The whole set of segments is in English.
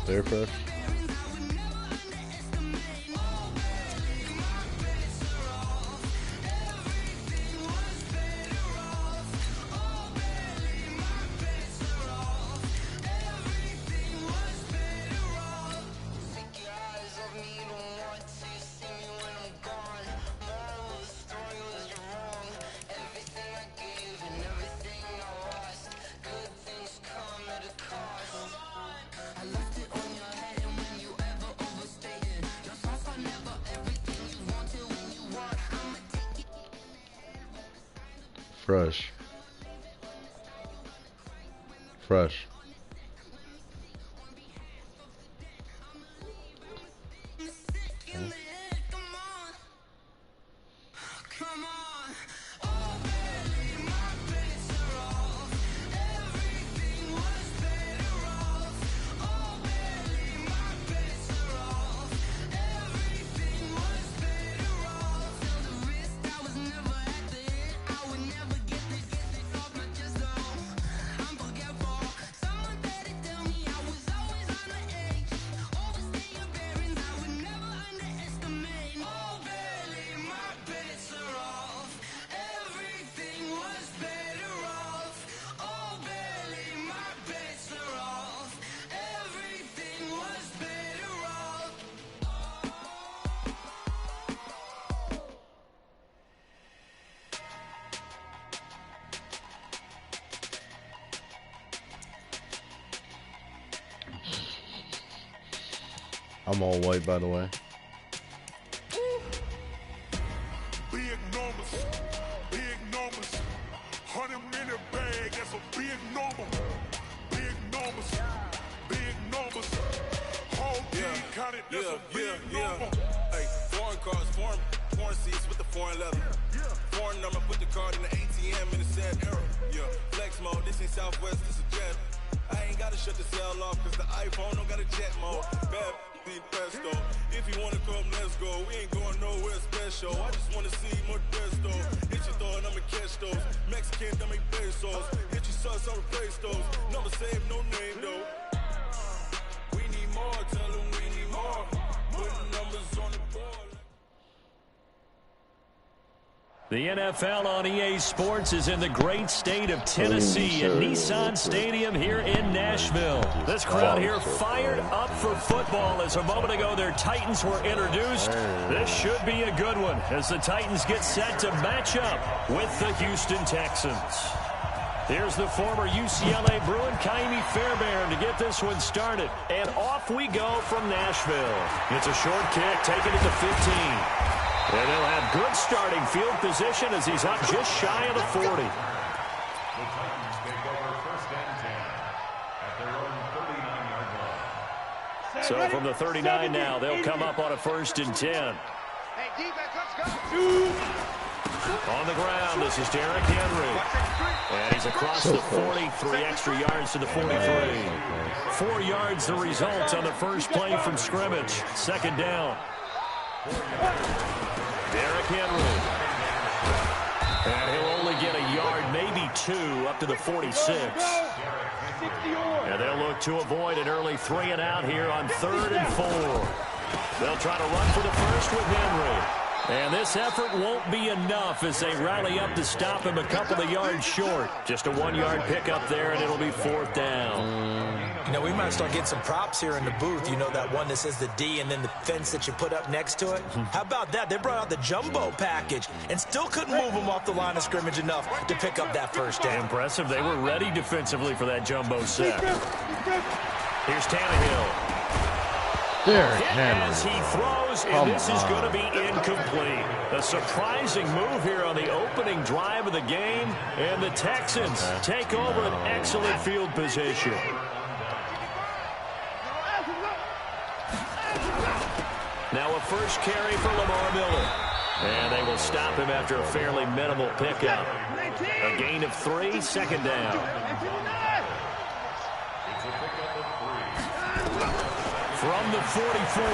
Very fresh. Fresh. Fresh. Okay. I'm all white, by the way. Big numbers, big numbers. 100-minute bag, that's a big number. Big numbers, big numbers. Whole team counted, that's a big number. Hey, foreign cars, foreign seats with the foreign leather. Foreign number, put the card in the ATM in the sad era. Yeah, flex mode, this ain't Southwest, this a jet. I ain't gotta shut the cell off, cause the iPhone don't got a jet mode. Bad pesto. If you wanna come, let's go. We ain't going nowhere special. I just wanna see more desto. Hit your thought, I'ma catch those. Mexican, I make pesos. Hit your sauce, I'll replace those. Number save, no name though. We need more, tell them we need more. Putting numbers on the board. The NFL on EA Sports is in the great state of Tennessee at Nissan Stadium here in Nashville. This crowd here fired up for football as a moment ago their Titans were introduced. This should be a good one as the Titans get set to match up with the Houston Texans. Here's the former UCLA Bruin, Kaimi Fairbairn, to get this one started. And off we go from Nashville. It's a short kick, taking it to 15. And they'll have good starting field position as he's up just shy of the 40. The Titans take over first and 10 at their own 39-yard line. So from the 39 now, they'll come up on a first and 10. Hey, defense, let's go. On the ground, this is Derrick Henry. And he's across the 40, 3 extra yards to the 43. 4 yards the result on the first play from scrimmage. Second down. Derrick Henry. And he'll only get a yard, maybe 2, up to the 46. And they'll look to avoid an early 3 and out here on 3rd and 4. They'll try to run for the first with Henry. And this effort won't be enough as they rally up to stop him a couple of yards short. Just a 1-yard pickup there, and it'll be 4th down. You know, we might start getting some props here in the booth. You know, that one that says the D and then the fence that you put up next to it? How about that? They brought out the jumbo package and still couldn't move them off the line of scrimmage enough to pick up that first down. Impressive. They were ready defensively for that jumbo set. Here's Tannehill. Derrick Henry. As he throws, and this is going to be incomplete. A surprising move here on the opening drive of the game, and the Texans take over an excellent field position. Now a first carry for Lamar Miller. And they will stop him after a fairly minimal pickup. A gain of 3, second down. From the 44,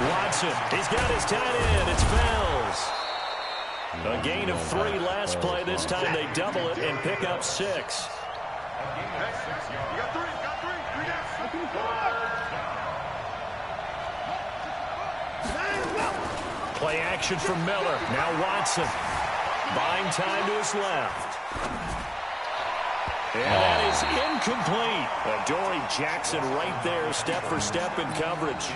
Watson. He's got his tight end. It's Fells. A gain of 3 last play. This time they double it and pick up 6. Play action from Miller. Now Watson. Buying time to his left. And that is incomplete. Adoree Jackson right there, step for step in coverage.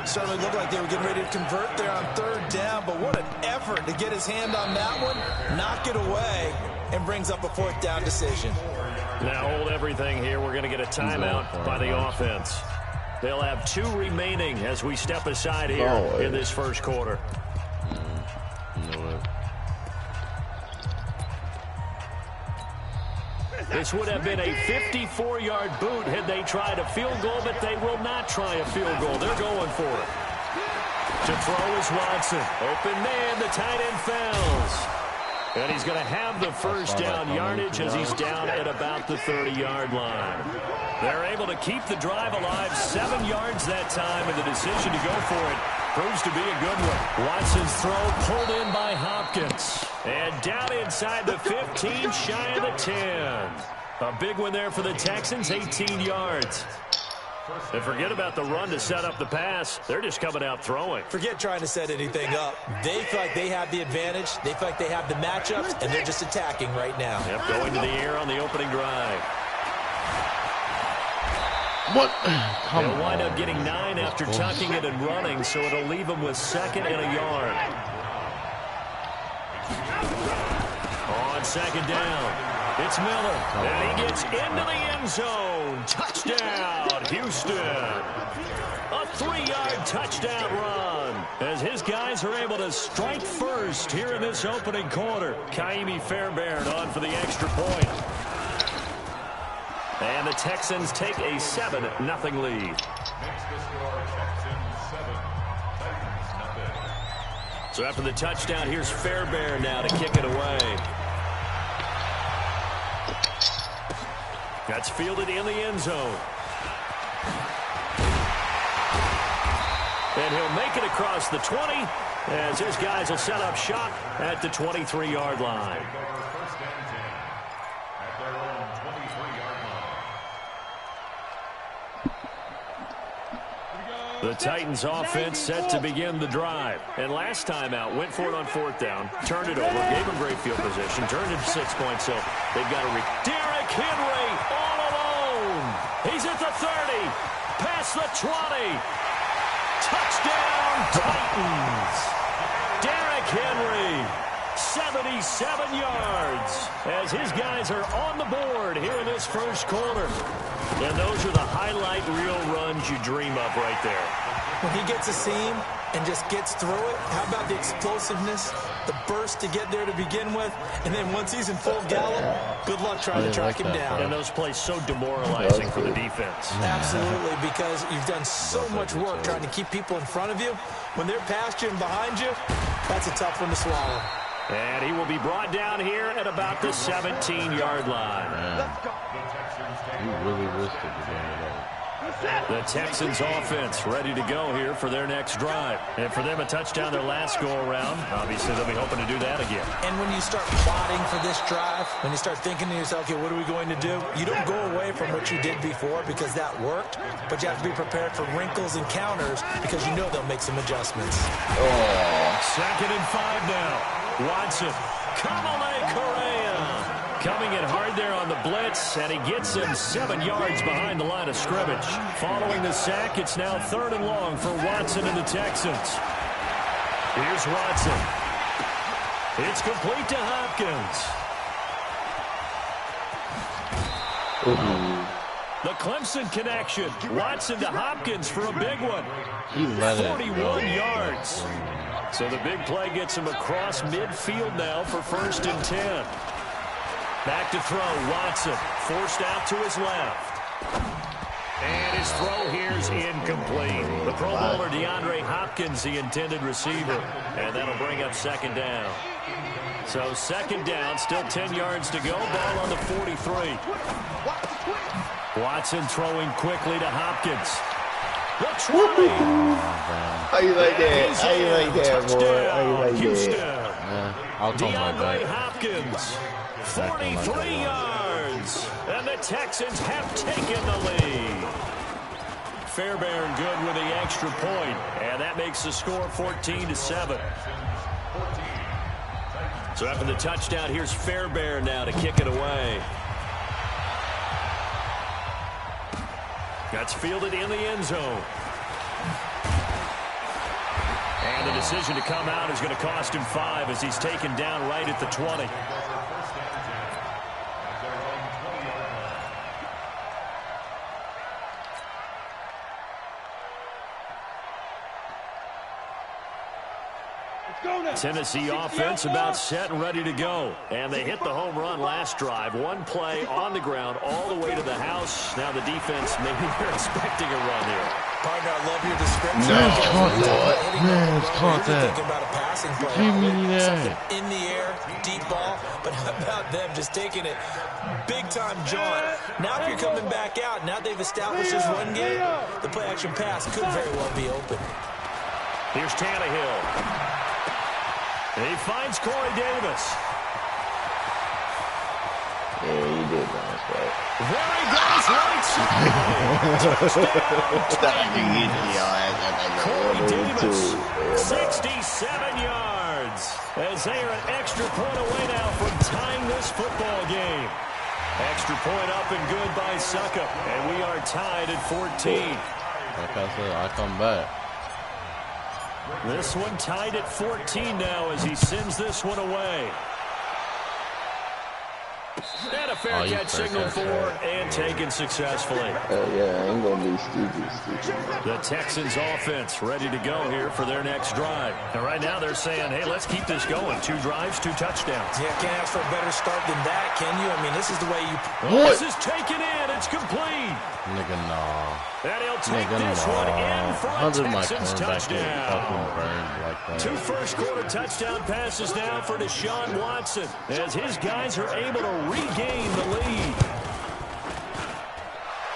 Certainly looked like they were getting ready to convert there on third down, but what an effort to get his hand on that one, knock it away, and brings up a fourth down decision. Now hold everything here. We're going to get a timeout by the offense. They'll have 2 remaining as we step aside here in this first quarter. This would have been a 54-yard boot had they tried a field goal, but they will not try a field goal. They're going for it. To throw is Watson. Open man, the tight end fails. And he's going to have the first down yardage as he's down at about the 30-yard line. They're able to keep the drive alive, 7 yards that time, and the decision to go for it proves to be a good one. Watson's throw pulled in by Hopkins. And down inside the 15, shy of the 10. A big one there for the Texans, 18 yards. And forget about the run to set up the pass. They're just coming out throwing. Forget trying to set anything up. They feel like they have the advantage. They feel like they have the matchups, and they're just attacking right now. Yep, going to the air on the opening drive. What? They'll wind up getting 9 after tucking it and running, so it'll leave them with 2nd and a yard. On 2nd down, it's Miller, and he gets into the end zone. Touchdown, Houston. A 3-yard touchdown run as his guys are able to strike first here in this opening quarter. Kaimi Fairbairn on for the extra point. And the Texans take a 7-0 lead. Next to score, Texans 7, Titans nothing. So after the touchdown, here's Fairbairn now to kick it away. That's fielded in the end zone. And he'll make it across the 20 as his guys will set up shop at the 23-yard line. First and 10 at their own 23-yard line. The Titans offense set to begin the drive. And last time out, went for it on 4th down, turned it over, gave him great field position, turned it 6 points. So they've got to Derrick Henry all alone. He's at the 30, past the 20. Touchdown, Titans. Derrick Henry, 77 yards as his guys are on the board here in this first quarter. And those are the highlight reel runs you dream of right there. When he gets a seam and just gets through it, how about the explosiveness, the burst to get there to begin with, and then once he's in full gallop, good luck trying to track him down. And those plays so demoralizing for the defense. Absolutely, because you've done so much work trying to keep people in front of you. When they're past you and behind you, that's a tough one to swallow. And he will be brought down here at about the 17-yard line. He really risked it to bring it up. The Texans offense ready to go here for their next drive. And for them, a touchdown their last go-around. Obviously, they'll be hoping to do that again. And when you start plotting for this drive, when you start thinking to yourself, okay, what are we going to do? You don't go away from what you did before because that worked, but you have to be prepared for wrinkles and counters because you know they'll make some adjustments. 2nd and 5 now. Watson, Kamale Correa. Coming in hard there on the blitz, and he gets him 7 yards behind the line of scrimmage. Following the sack, it's now 3rd and long for Watson and the Texans. Here's Watson. It's complete to Hopkins. The Clemson connection. Watson to Hopkins for a big one. He let 41 yards. So the big play gets him across midfield now for 1st and 10. Back to throw, Watson, forced out to his left. And his throw here's incomplete. The Pro Bowler DeAndre Hopkins, the intended receiver. And that'll bring up 2nd down. So 2nd down, still 10 yards to go, ball on the 43. Watson throwing quickly to Hopkins. The 20. How you like that? How you like that, boy? How you like Houston. that? I'll call my DeAndre back. Hopkins, 43 yards, and the Texans have taken the lead. Fairbairn good with the extra point, and that makes the score 14-7. So after the touchdown, here's Fairbairn now to kick it away. That's fielded in the end zone. And the decision to come out is going to cost him 5 as he's taken down right at the 20. Tennessee offense about set and ready to go. And they hit the home run last drive. One play on the ground all the way to the house. Now the defense, maybe they're expecting a run here. Partner, I love your description. Man's caught that. Man's caught that. Thinking about a passing play. Give me that. In the air, deep ball. But how about them just taking it big-time jaunt? Now if you're coming back out, now they've established this run game, the play-action pass could very well be open. Here's Tannehill. He finds Corey Davis. Yeah, he did bounce back. There he goes, right side. Corey Davis, 67 yards. As they are an extra point away now from tying this football game. Extra point up and good by Suckup. And we are tied at 14. Like I said, I come back. This one tied at 14 now as he sends this one away. And a fair catch signaled for and taken successfully. Yeah, I ain't going to be stupid. The Texans offense ready to go here for their next drive. And right now they're saying, hey, let's keep this going. 2 drives, 2 touchdowns. Yeah, can't ask for a better start than that, can you? I mean, this is the way you... This is taken in. It's complete. Nigga, nah. And he'll take this one in for a Texans touchdown. Like 2 first-quarter touchdown passes now for Deshaun Watson as his guys are able to regain the lead.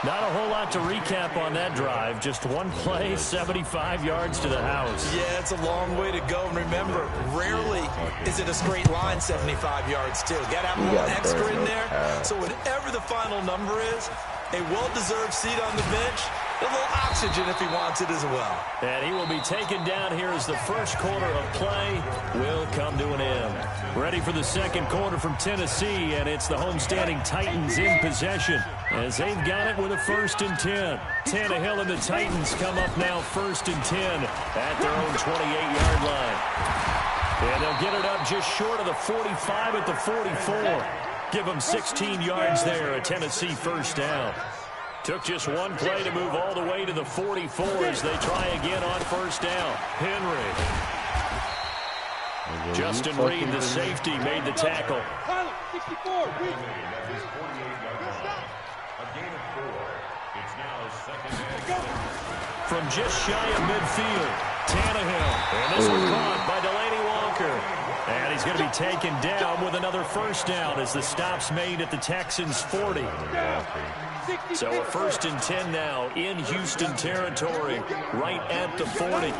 Not a whole lot to recap on that drive. Just one play, 75 yards to the house. Yeah, it's a long way to go. And remember, rarely is it a straight line 75 yards, too. Got to have a little extra in there. So whatever the final number is, a well-deserved seat on the bench, a little oxygen if he wants it as well. And he will be taken down here as the first quarter of play will come to an end. Ready for the second quarter from Tennessee, and it's the homestanding Titans in possession as they've got it with a 1st and 10. Tannehill and the Titans come up now 1st and 10 at their own 28-yard line. And they'll get it up just short of the 45 at the 44. Give them 16 yards there, a Tennessee first down. Took just one play to move all the way to the 44 as they try again on first down. Henry. Justin Reed, the safety, made the tackle. 64. A gain of 4. It's now 2nd and 6. From just shy of midfield, Tannehill. And this one caught by Delaney Walker. And he's going to be taken down with another first down as the stop's made at the Texans' 40. So a 1st and 10 now in Houston territory, right at the 40.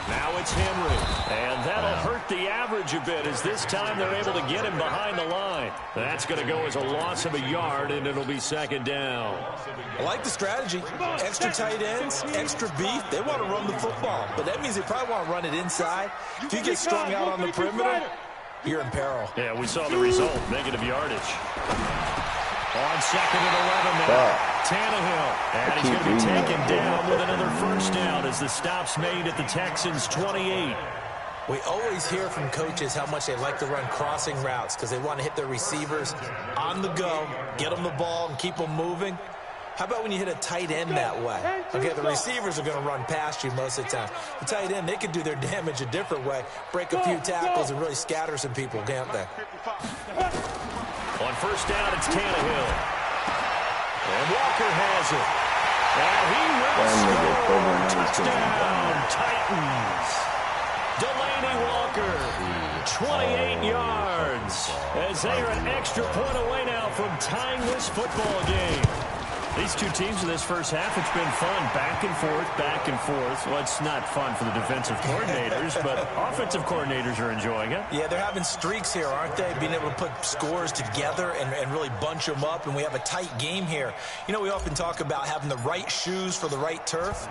Now it's Henry, and that'll hurt the average a bit as this time they're able to get him behind the line. That's going to go as a loss of a yard, and it'll be 2nd down. I like the strategy. Extra tight ends, extra beef. They want to run the football, but that means they probably want to run it inside. If you get strung out on the perimeter, you're in peril. Yeah, we saw the result, negative yardage. On 2nd and 11 now, Tannehill. And he's going to be taken down with another first down as the stop's made at the Texans' 28. We always hear from coaches how much they like to run crossing routes because they want to hit their receivers on the go, get them the ball, and keep them moving. How about when you hit a tight end that way? Okay, the receivers are going to run past you most of the time. The tight end, they can do their damage a different way, break a few tackles, and really scatter some people, can't they? On first down, it's Tannehill. And Walker has it. And he will score. Touchdown, Titans. Delaney Walker, 28 yards. As they are an extra point away now from tying this football game. These two teams in this first half, it's been fun. Back and forth, back and forth. Well, it's not fun for the defensive coordinators, but offensive coordinators are enjoying it. Yeah, they're having streaks here, aren't they? Being able to put scores together and really bunch them up, and we have a tight game here. You know, we often talk about having the right shoes for the right turf.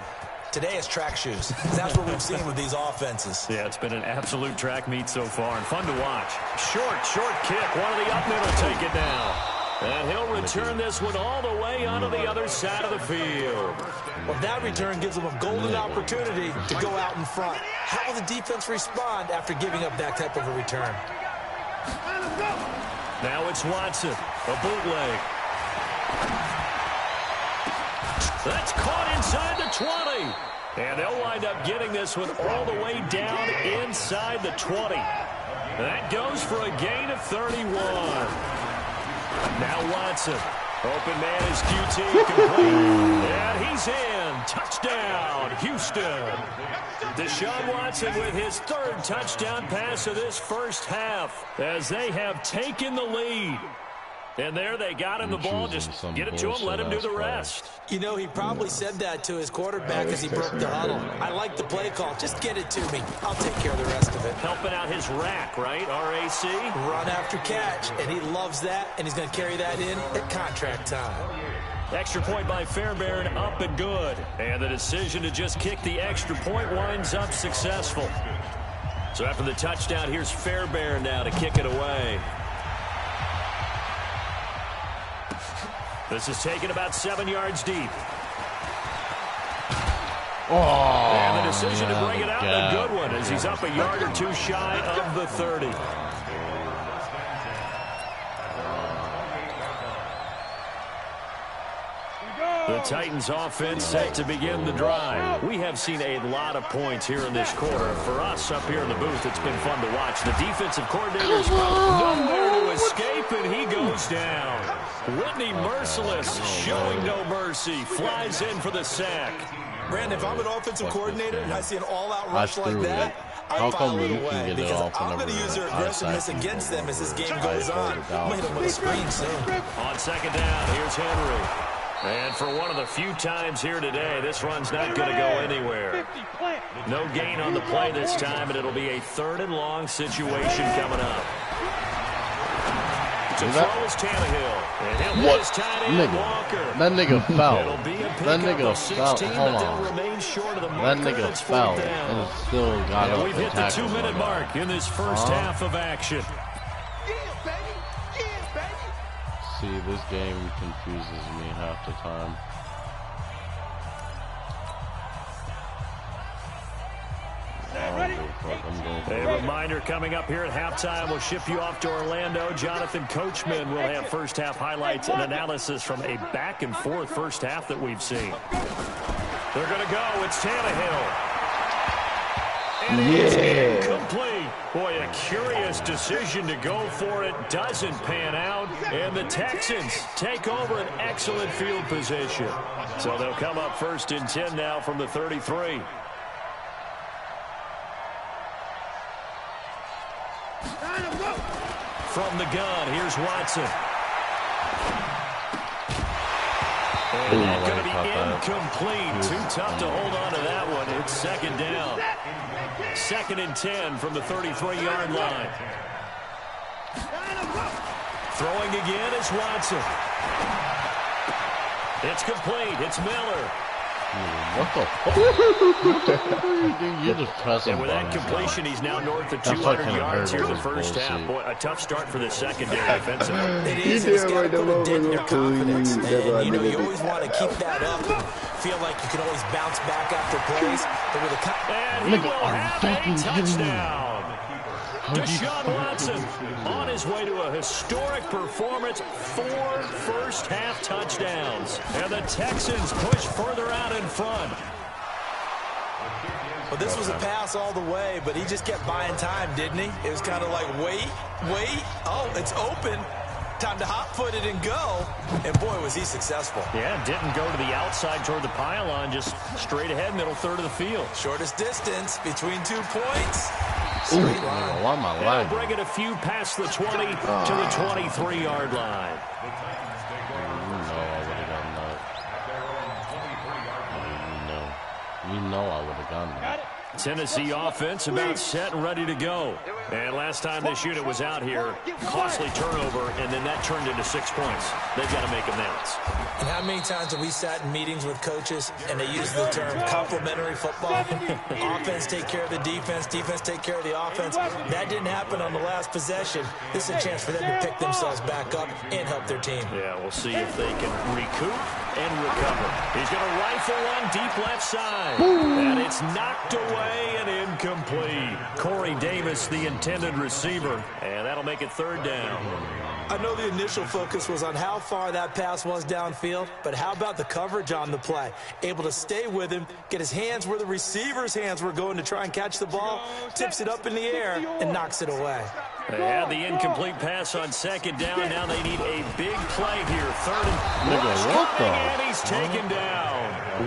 Today it's track shoes. That's what we've seen with these offenses. Yeah, it's been an absolute track meet so far, and fun to watch. Short kick. One of the up middle take it down. And he'll return this one all the way onto the other side of the field. Well, that return gives them a golden opportunity to go out in front. How will the defense respond after giving up that type of a return? Now it's Watson, a bootleg. That's caught inside the 20. And they'll wind up getting this one all the way down inside the 20. That goes for a gain of 31. Now Watson. Open man is QT complete. And he's in. Touchdown, Houston. Deshaun Watson with his third touchdown pass of this first half as they have taken the lead. And there they got him the ball. Just get it to him, let him do the rest. You know, he probably said that to his quarterback as he broke the huddle. I like the play call. Just get it to me. I'll take care of the rest of it. Helping out his rack, right? R-A-C? Run after catch. And he loves that, and he's going to carry that in at contract time. Extra point by Fairbairn, up and good. And the decision to just kick the extra point winds up successful. So after the touchdown, here's Fairbairn now to kick it away. This is taken about 7 yards deep. And the decision to bring it out, a good one, as he's up a yard or two shy of the 30. The Titans offense set to begin the drive. We have seen a lot of points here in this quarter. For us up here in the booth, it's been fun to watch. The defensive coordinator's nowhere to escape, and he goes down. Whitney Merciless, showing no mercy, flies in for the sack. Brandon, if I'm an offensive coordinator and I see an all-out rush like that, I'm fouling away because I'm going to use their aggressiveness against them as this game goes on. I'm going to hit them with a screen soon. On second down, here's Henry. And for one of the few times here today, this run's not going to go anywhere. No gain on the play this time, and it'll be a 3rd and long situation coming up. To throw is Tannehill. And he'll hit his tight end, Walker. That nigga foul. It'll be a That pickup nigga of 16, foul. Hold but on. they'll remain short of the That marker. nigga It's foul. fourth down. And still got And up we've and hit the tackled 2-minute my mark in this first half of action. See, this game confuses me half the time. A reminder coming up here at halftime. We'll ship you off to Orlando. Jonathan Coachman will have first half highlights and analysis from a back and forth first half that we've seen. They're going to go. It's Tannehill. And it's incomplete. Boy, a curious decision to go for it. Doesn't pan out. And the Texans take over an excellent field position. So they'll come up 1st and 10 now from the 33. From the gun, here's Watson. And it's going to be incomplete. Too tough to hold on to that one. It's 2nd down. 2nd and 10 from the 33-yard line. Throwing again is Watson. It's complete. It's Miller. What the fuck? Dude, you're just pressing. And with that completion, he's now north of 200 yards here in the first half. Boy, a tough start for the secondary defensively. It is. It's got to put a dent in their confidence. And, you know, you always want to keep that up and feel like you can always bounce back after plays. But with and he will have a touchdown. Deshaun Watson on his way to a historic performance, 4 first-half touchdowns. And the Texans push further out in front. Well, this was a pass all the way, but he just kept buying time, didn't he? It was kind of like, wait. Oh, it's open. Time to hot-foot it and go. And, boy, was he successful. Yeah, didn't go to the outside toward the pylon, just straight ahead, middle third of the field. Shortest distance between 2 points. Ooh, why am I lying? Bring it a few past the 20 to the 23-yard line. No, I would have done that. You know I would have gone there. Tennessee offense about set and ready to go. And last time this unit was out here, costly turnover, and then that turned into 6 points. They've got to make amends. And how many times have we sat in meetings with coaches and they use the term complementary football? Offense take care of the defense, defense take care of the offense. That didn't happen on the last possession. This is a chance for them to pick themselves back up and help their team. Yeah, we'll see if they can recoup and recover. He's going to rifle one deep left side. And it's knocked away and incomplete. Corey Davis, the intended receiver. And that'll make it 3rd down. I know the initial focus was on how far that pass was downfield, but how about the coverage on the play? Able to stay with him, get his hands where the receiver's hands were going to try and catch the ball, tips it up in the air, and knocks it away. They had the incomplete pass on 2nd down. Now they need a big play here. 3rd and he's taken down.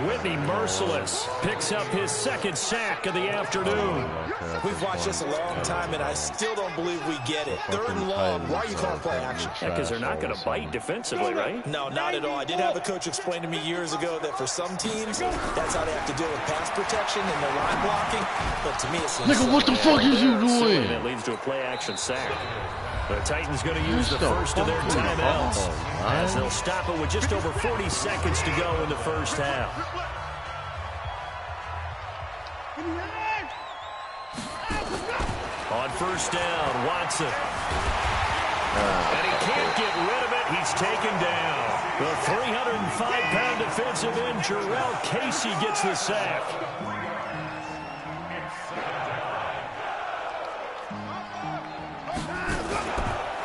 Whitney Merciless picks up his 2nd sack of the afternoon. We've watched this a long time, and I still don't believe we get it. 3rd and long, why are you calling play action? Because they're not going to bite defensively, right? No, not at all. I did have a coach explain to me years ago that for some teams, that's how they have to deal with pass protection and their line blocking. But to me, it seems Nigga, what the fuck is you doing? That leads to a play action sack. The Titans going to use the first of their timeouts as they'll stop it with just over 40 seconds to go in the first half. On 1st down, Watson. And he can't get rid of it. He's taken down. The 305-pound defensive end, Jarrell Casey, gets the sack.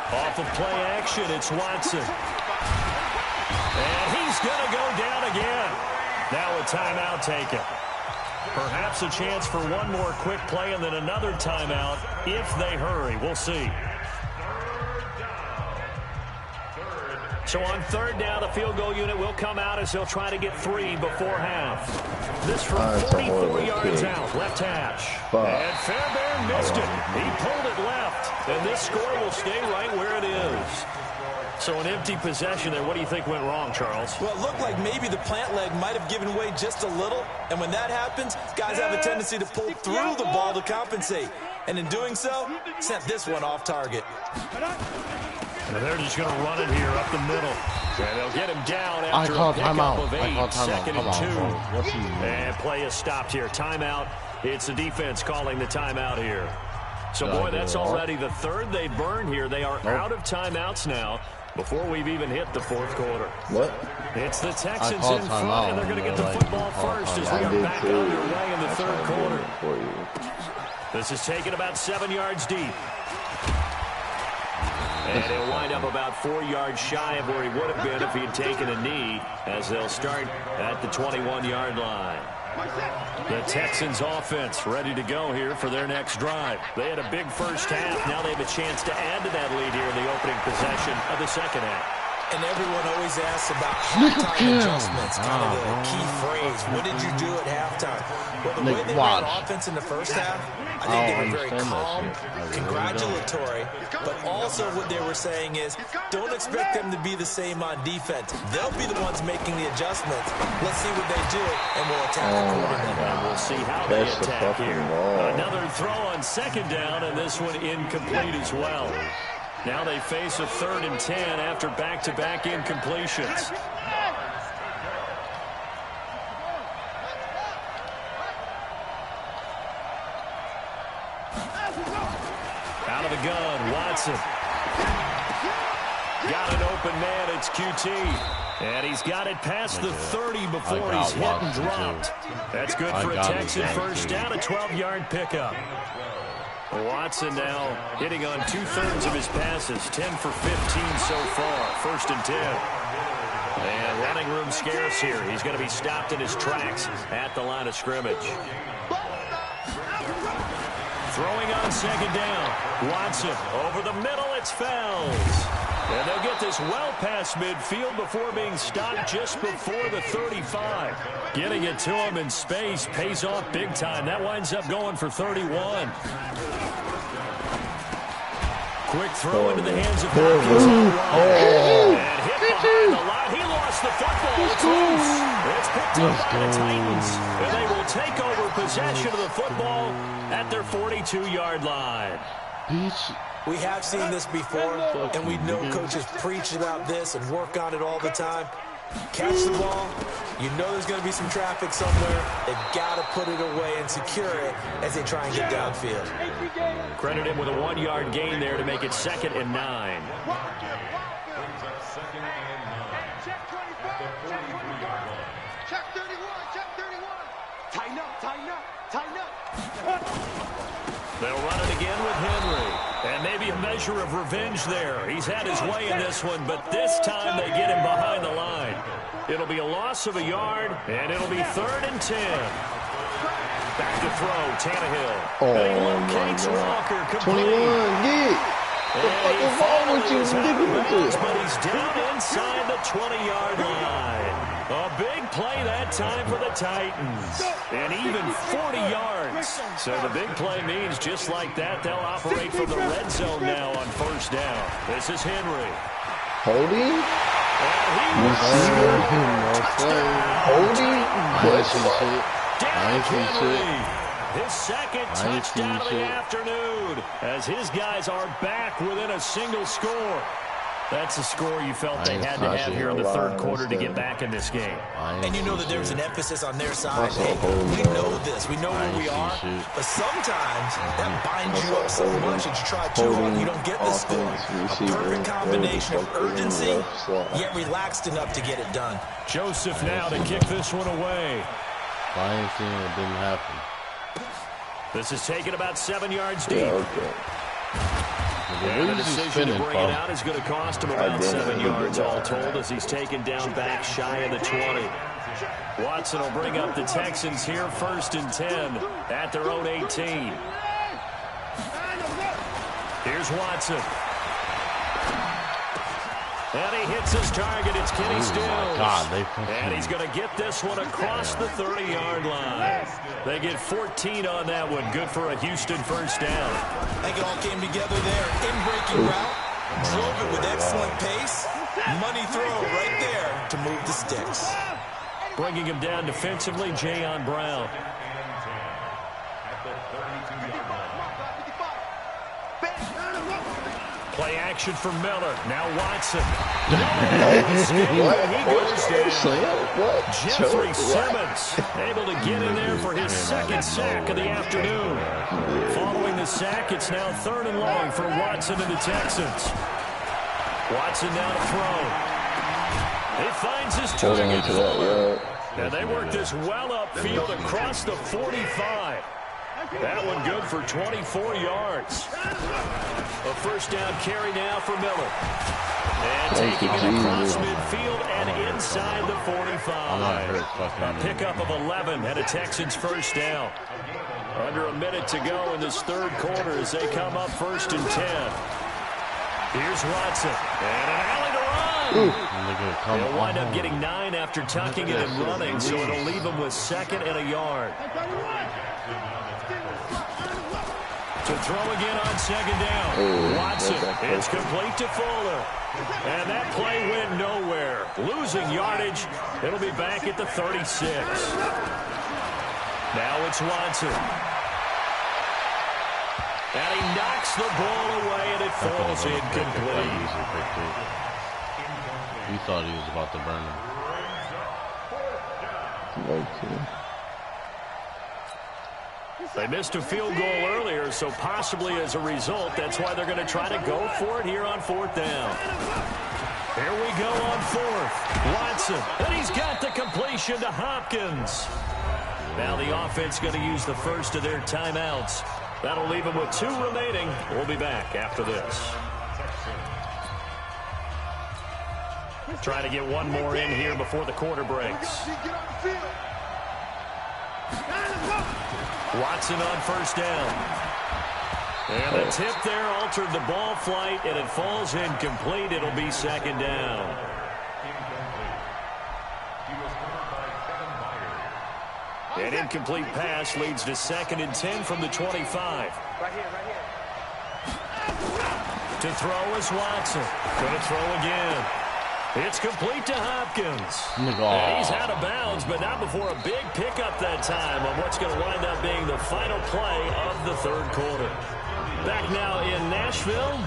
Off of play action, it's Watson. And he's going to go down again. Now a timeout taken. Perhaps a chance for one more quick play and then another timeout if they hurry. We'll see. So on 3rd down, the field goal unit will come out as they'll try to get 3 before half. This from 44 yards out, left hash. And Fairbairn missed it. He pulled it left. And this score will stay right where it is. So an empty possession there. What do you think went wrong, Charles? Well, it looked like maybe the plant leg might have given way just a little. And when that happens, guys have a tendency to pull through the ball to compensate. And in doing so, sent this one off target. And they're just going to run it here up the middle. And they'll get him down after a pickup of 8, 2nd and 2. And play is stopped here. Timeout. It's the defense calling the timeout here. So, boy, that's already the 3rd they burned here. They are out of timeouts now before we've even hit the 4th quarter. What? It's the Texans in front, and they're going to get the football first as we are back underway in the 3rd quarter. This is taken about 7 yards deep. And he'll wind up about 4 yards shy of where he would have been if he had taken a knee, as they'll start at the 21-yard line. The Texans offense ready to go here for their next drive. They had a big first half. Now they have a chance to add to that lead here in the opening possession of the 2nd half. And everyone always asks about halftime adjustments, kind of the key phrase. What did you do at halftime? Well, the way they ran offense in the first half, I think they were very calm, congratulatory, but also what they were saying is, don't expect them to be the same on defense. They'll be the ones making the adjustments. Let's see what they do, and we'll attack accordingly. And we'll see how they attack here. Another throw on 2nd down, and this one incomplete as well. Now they face a 3rd and 10 after back-to-back incompletions. Out of the gun, Watson. Got an open man, it's QT. And he's got it past the 30 before he's hit and dropped. That's good for a Texan first down, a 12-yard pickup. Watson now hitting on 2/3 of his passes, 10 for 15 so far, 1st and 10. And running room scarce here. He's going to be stopped in his tracks at the line of scrimmage. Throwing on 2nd down. Watson over the middle, it's Fells. And they'll get this well past midfield before being stopped just before the 35. Getting it to him in space pays off big time. That winds up going for 31. Quick throw into the hands of Hopkins. And hit behind the line. He lost the football. It's loose. It's It's picked up by the Titans, and they will take over possession of the football at their 42-yard line. We have seen this before, and we know coaches preach about this and work on it all the time. Catch the ball. You know there's going to be some traffic somewhere. They've got to put it away and secure it as they try and get downfield. Credit him with a 1-yard gain there to make it 2nd and 9. Brings up 2nd and 9. Check 24, check 24. Check 31, check 31. Tighten up, tighten up, tighten up. They'll run it again with Henry. And maybe a measure of revenge there. He's had his way in this one, but this time they get him behind the line. It'll be a loss of a yard, and it'll be 3rd and 10. Back to throw, Tannehill. Oh, and he locates Walker complete. 21, get. What the fuck is wrong with you? But he's down inside the 20-yard line. A big play that time for the Titans. And even 40 yards. So the big play means just like that, they'll operate from the red zone now on 1st down. This is Henry. Holding? Holding? His 2nd touchdown of the afternoon as his guys are back within a single score. That's a score you felt they had to have here in the 3rd quarter to get back in this game. And you know that there's an emphasis on their side. Hey, we know this. We know where we are. But sometimes that binds you up so much that you try too hard, you don't get this score. A perfect combination of urgency, yet relaxed enough to get it done. Joseph now to kick this one away. Financing, it didn't happen. This is taken about 7 yards deep. And the decision to bring it out is going to cost him about 7 yards all told as he's taken down back shy of the 20. Watson will bring up the Texans here 1st and 10 at their own 18. Here's Watson. And he hits his target. It's Kenny Stills. And he's going to get this one across the 30-yard line. They get 14 on that one. Good for a Houston 1st down. I think it all came together there. In-breaking route. Drove it with excellent pace. Money throw right there to move the sticks. Bringing him down defensively, Jayon Brown. Play action for Miller. Now Watson. He goes down. Jeffrey Simmons able to get in there for his 2nd sack of the afternoon. Following the sack, it's now 3rd and long for Watson and the Texans. Watson now to throw. He finds his target. And they work this well upfield across the 45. That one good for 24 yards. A 1st down carry now for Miller. And taking it across midfield and inside the 45. A pickup of 11 and a Texans 1st down. Under a minute to go in this 3rd quarter as they come up 1st and 10. Here's Watson. And an alley to run. They'll wind up getting 9 after tucking it and running, so it'll leave them with 2nd and a yard. To throw again on 2nd down. Watson, it's complete to Fuller. And that play went nowhere. Losing yardage. It'll be back at the 36. Now it's Watson. And he knocks the ball away, and it falls incomplete. He thought he was about to burn him. They missed a field goal earlier, so possibly as a result, that's why they're going to try to go for it here on 4th down. Here we go on 4th. Watson, and he's got the completion to Hopkins. Now the offense going to use the first of their timeouts. That'll leave them with 2 remaining. We'll be back after this. Trying to get one more in here before the quarter breaks. Watson on 1st down. And the tip there altered the ball flight, and it falls incomplete. It'll be 2nd down. An incomplete pass leads to 2nd and 10 from the 25. Right here. To throw is Watson. Going to throw again. It's complete to Hopkins. Oh. He's out of bounds, but not before a big pickup that time on what's going to wind up being the final play of the third quarter. Back now in Nashville.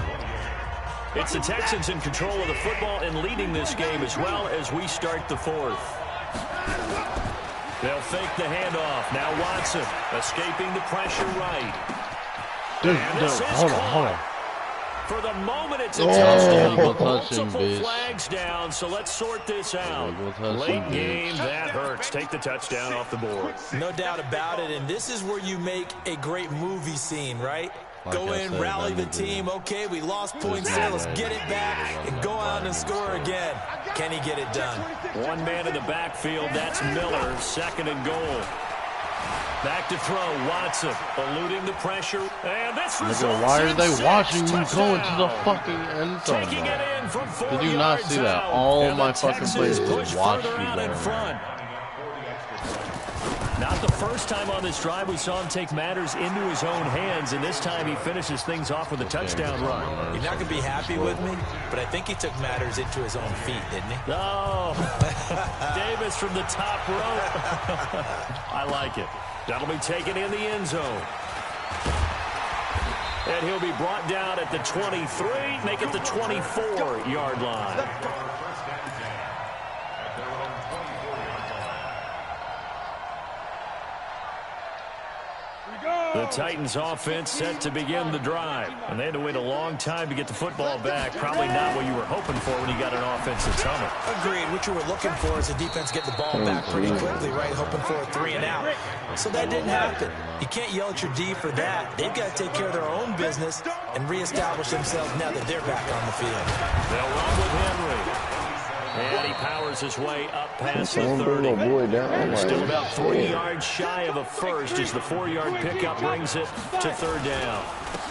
It's the Texans in control of the football and leading this game as well as we start the fourth. They'll fake the handoff. Now Watson escaping the pressure right. Dude, hold on. For the moment, it's a touchdown. Touching, Multiple flags down, so let's sort this out. Late game, that hurts. Take the touchdown off the board. No doubt about it, and this is where you make a great movie scene, right? Like go in, rally the team. Okay, we lost points there. Let's get it back and go out and score again. Can he get it done? One man in the backfield. That's Miller. Second and goal. Back to throw. Watson eluding the pressure. And this results why are they in watching you touchdown. go into the fucking end zone? Taking it in from 4 Did you not see that? out. All And my the fucking Texans players push just watched further you out in there. front. Not the first time on this drive we saw him take matters into his own hands, and this time he finishes things off with a touchdown run. You're not going to be happy with me, but I think he took matters into his own feet, didn't he? Oh, Davis from the top rope. I like it. That'll be taken in the end zone. And he'll be brought down at the 23, make it the 24-yard line. The Titans offense set to begin the drive. And they had to wait a long time to get the football back. Probably not what you were hoping for when you got an offensive tunnel. Agreed. What you were looking for is the defense get the ball back pretty quickly, right? Hoping for a 3 and out. So that didn't happen. You can't yell at your D for that. They've got to take care of their own business and reestablish themselves now that they're back on the field. They'll run with Henry. And he powers his way up past the 30. Still about 3 yards shy of a first as the 4-yard pickup brings it to third down.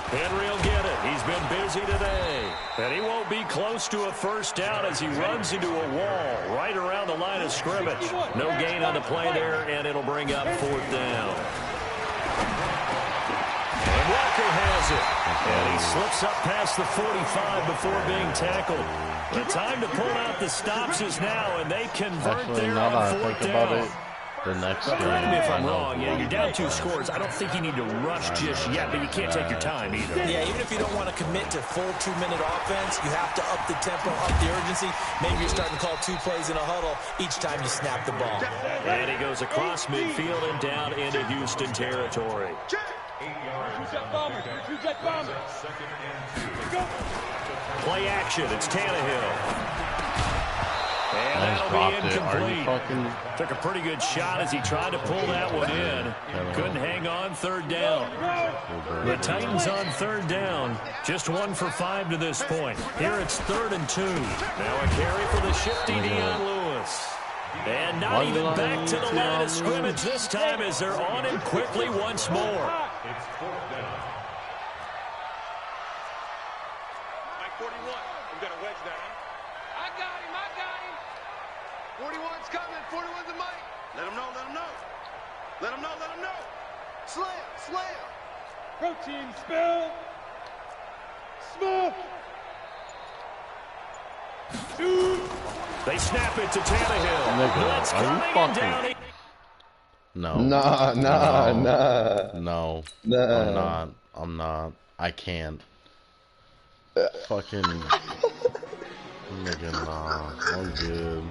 Henry will get it. He's been busy today. And he won't be close to a first down as he runs into a wall right around the line of scrimmage. No gain on the play there, and it'll bring up fourth down. And Walker has it. And he slips up past the 45 before being tackled. The time to pull out the stops is now, and they convert there on fourth down. The next game. Correct me if I'm wrong. Yeah, you're down 2 scores. I don't think you need to rush just yet, but you can't take your time either. Yeah, even if you don't want to commit to full 2-minute offense, you have to up the tempo, up the urgency. Maybe you're starting to call 2 plays in a huddle each time you snap the ball. And he goes across midfield and down into Houston territory. Play action. It's Tannehill. And that'll be incomplete. Took a pretty good shot as he tried to pull that one in. Couldn't hang on third down. The Titans on third down. Just 1 for 5 to this point. Here it's 3rd and 2. Now a carry for the shifty Dion Lewis. And not even back to the line of scrimmage this time as they're on him quickly once more. It's 4th down. Mike 41. I'm going to wedge that. I got him. 41's coming. 41's the mic. Let him know. Let him know. Slam. Protein spill. Smoke. They snap it to Tannehill. Blitz coming and down. No. No. I'm not. I can't. Fucking. Nigga, nah. I'm good.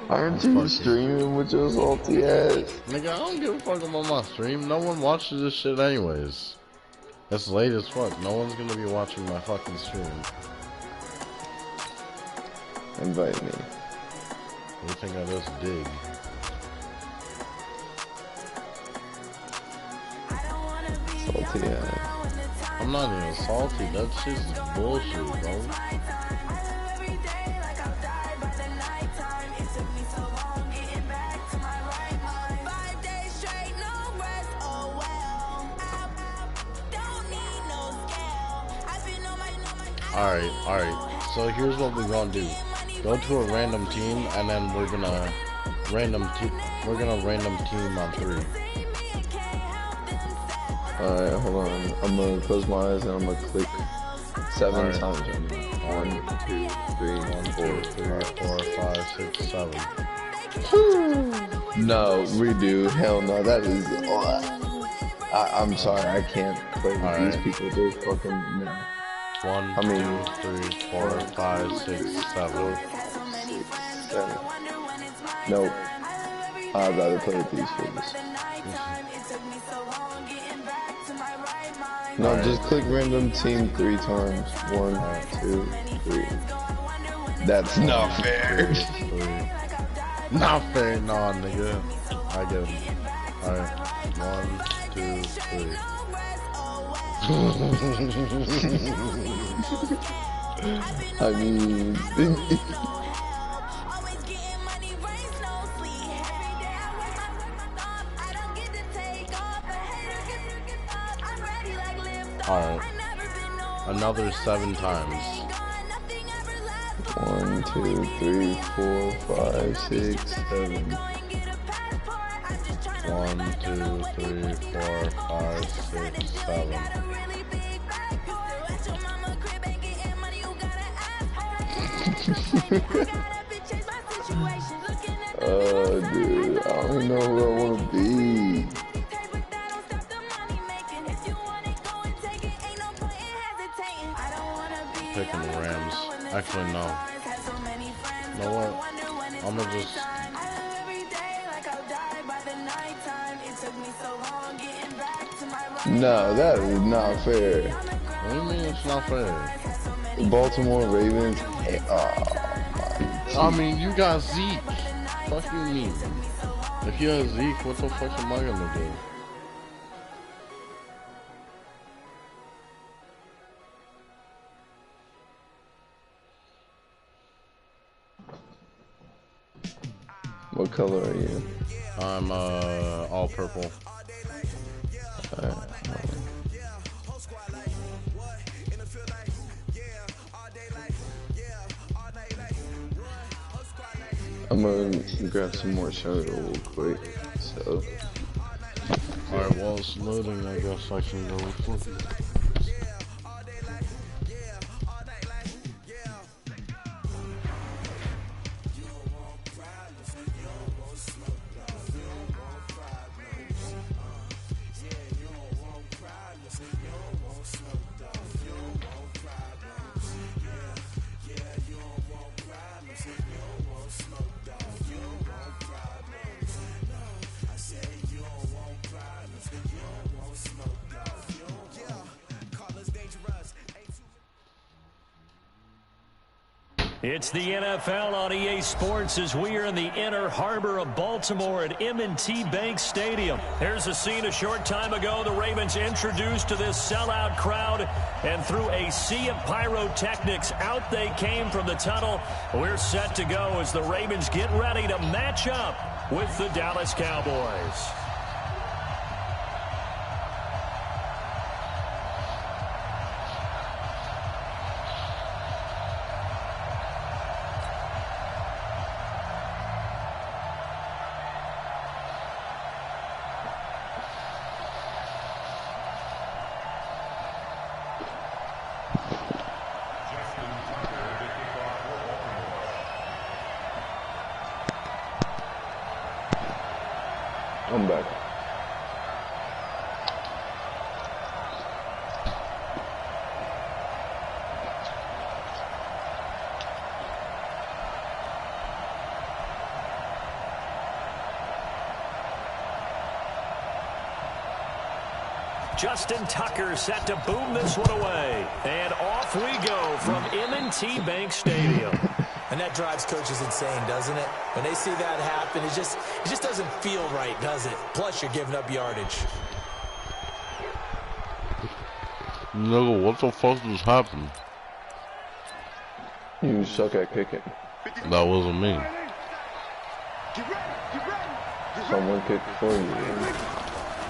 Aren't you streaming with your salty ass? Nigga, I don't give a fuck about my stream. No one watches this shit anyways. It's late as fuck. No one's gonna be watching my fucking stream. Invite me. What do you think I just did? Salty ass. I'm not even salty. That shit's bullshit, bro. Alright. So here's what we're gonna do. Go to a random team and then we're gonna random team on 3. Alright, hold on. I'm gonna close my eyes and I'm gonna click 7 times. 1, 2, 3, 4, 5, 6, 7. No, redo. Hell no, that is. I'm sorry, I can't play with these people. They're fucking no. 1, 2, 3, 4, 5, 6, 7. 7. Nope. I'd rather play with these fools. No, just click random team 3 times. 1, 2, 3. That's not fair. Not fair, nah, nigga. I get him. Alright. 1, 2, 3. I mean, alright. Another 7 times. 1, 2, 3, 4, 5, 6, 7. 1, 2, 3, 4, 5, 6, 7. Dude, I don't know who I want to be. Picking the Rams. Actually, no. You know what? I'm gonna just. No, that is not fair. What do you mean it's not fair? Baltimore Ravens. I mean, you got Zeke. Fuck you mean? If you have Zeke, what the fuck am I gonna do? What color are you? I'm all purple. I'm gonna grab some more soda real quick. So. Alright, while it's loading, I guess I can go with it. It's the NFL on EA Sports as we are in the inner harbor of Baltimore at M&T Bank Stadium. Here's a scene a short time ago. The Ravens introduced to this sellout crowd, and through a sea of pyrotechnics, out they came from the tunnel. We're set to go as the Ravens get ready to match up with the Dallas Cowboys. I'm back. Justin Tucker set to boom this one away. And off we go from M&T Bank Stadium. And that drives coaches insane, doesn't it? When they see that happen, it just doesn't feel right, does it? Plus, you're giving up yardage. Nigga, what the fuck just happened? You suck at kicking. That wasn't me. Someone kicked for you.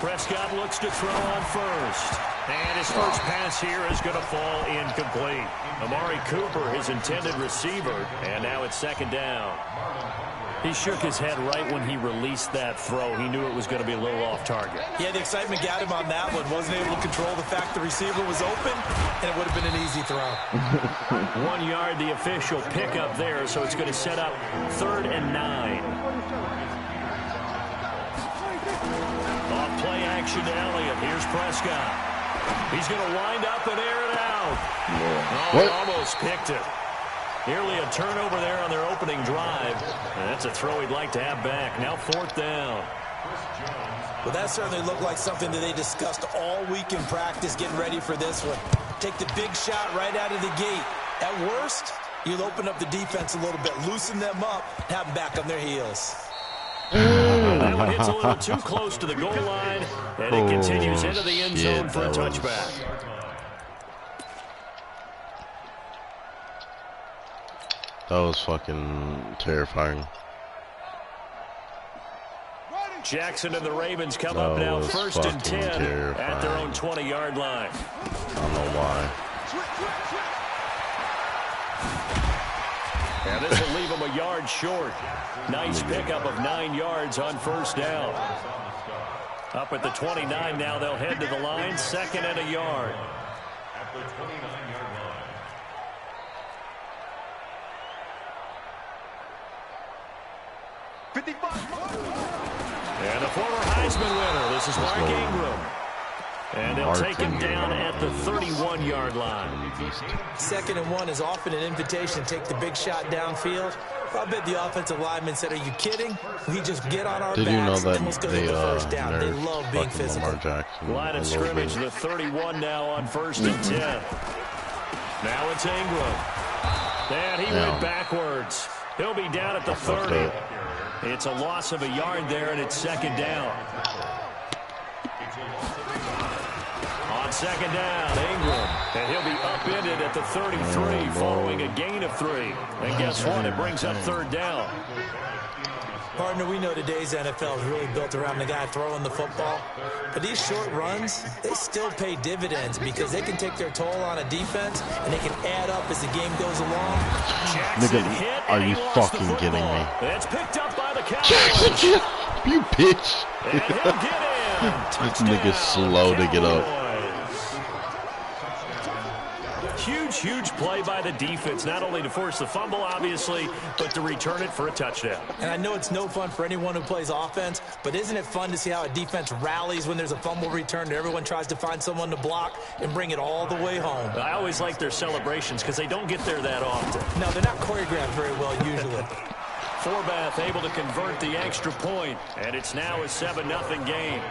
Prescott looks to throw on first. And his first pass here is going to fall incomplete. Amari Cooper, his intended receiver, and now it's second down. He shook his head right when he released that throw. He knew it was going to be a little off target. Yeah, the excitement got him on that one. Wasn't able to control the fact the receiver was open, and it would have been an easy throw. 1 yard, the official pickup there, so it's going to set up 3rd and 9. Off play action to Elliott. Here's Prescott. He's going to wind up and air it out. Oh, he almost picked it. Nearly a turnover there on their opening drive. And that's a throw he'd like to have back. Now 4th down. Well, that certainly looked like something that they discussed all week in practice getting ready for this one. Take the big shot right out of the gate. At worst, you'll open up the defense a little bit, loosen them up, and have them back on their heels. That one hits a little too close to the goal line, and it continues into the end zone for a touchback. That was fucking terrifying. Jackson and the Ravens come up now 1st and 10 at their own 20-yard line. I don't know why. And this will leave them a yard short. Nice pickup of 9 yards on 1st down. Up at the 29 now, they'll head to the line, 2nd and a yard. At the 29-yard line. And the former Heisman winner, this is Mark Ingram. And they'll take him down at the 31-yard line. 2nd and 1 is often an invitation to take the big shot downfield. I bet the offensive lineman said, "Are you kidding? We just get on our backs." Did you know that they first down. They love being physical. Line of scrimmage, the 31 now on 1st and 10. Now it's Ingram. And he went backwards. He'll be down at the 30. It's a loss of a yard there, and it's 2nd down. On 2nd down, Ingram. And he'll be upended at the 33 following a gain of 3. And guess what? It brings up 3rd down. Partner, we know today's NFL is really built around the guy throwing the football. But these short runs, they still pay dividends because they can take their toll on a defense, and they can add up as the game goes along. Jackson hit, are you fucking kidding me? It's picked up by the Cowboys. Jackson, you bitch. And he'll get in. This nigga's slow to get up. Huge play by the defense, not only to force the fumble, obviously, but to return it for a touchdown. And I know it's no fun for anyone who plays offense, but isn't it fun to see how a defense rallies when there's a fumble return and everyone tries to find someone to block and bring it all the way home? I always like their celebrations because they don't get there that often. No, they're not choreographed very well usually. Forbath able to convert the extra point, and it's now a 7-0 game.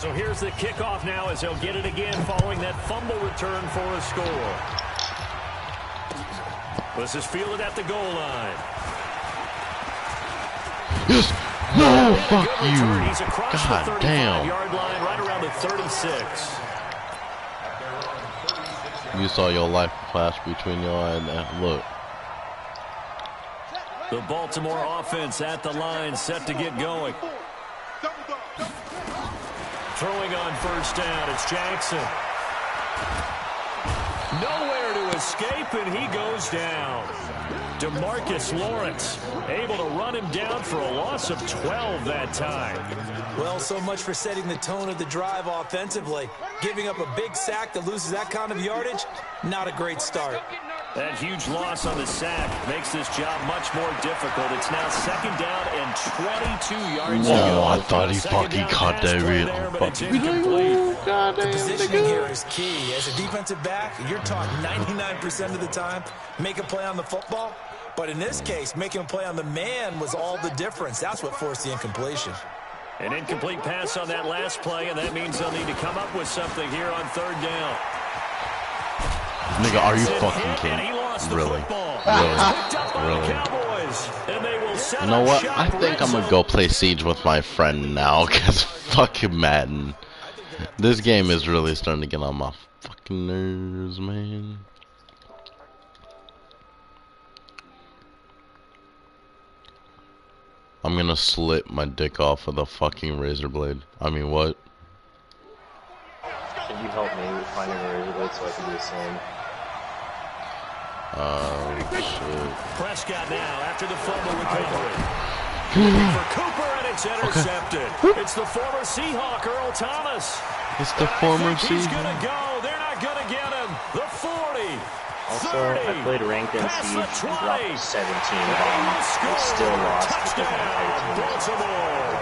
So here's the kickoff now as they'll get it again following that fumble return for a score. This is fielded at the goal line. Yes. No, fuck you. He's across God the 35-yard line, right around the 36. You saw your life flash between your eyes and that. Look. The Baltimore offense at the line, set to get going. Throwing on 1st down, it's Jackson. Nowhere to escape, and he goes down. DeMarcus Lawrence able to run him down for a loss of 12 that time. Well, so much for setting the tone of the drive offensively. Giving up a big sack that loses that kind of yardage, not a great start. That huge loss on the sack makes this job much more difficult. It's now 2nd down and 22 yards to go. I thought he fucking caught that real. The positioning here is key. As a defensive back, you're taught 99% of the time, make a play on the football. But in this case, making a play on the man was all the difference. That's what forced the incompletion. An incomplete pass on that last play, and that means they'll need to come up with something here on 3rd down. Nigga, are you fucking kidding? Really? You know what? I think I'm gonna go play Siege with my friend now, cause fucking Madden. This game is really starting to get on my fucking nerves, man. I'm gonna slit my dick off with a fucking razor blade. I mean, what? you help me find an area with it so I can do the same. Shit. Prescott now after the fumble recovery. For Cooper, and it's intercepted. Okay. It's the former Seahawk, Earl Thomas. It's the former Seahawk. He's going to go. They're not going to get him. The 40. Also, 30, I played ranked in Siege and dropped 17 bombs. We still lost because of my Baltimore.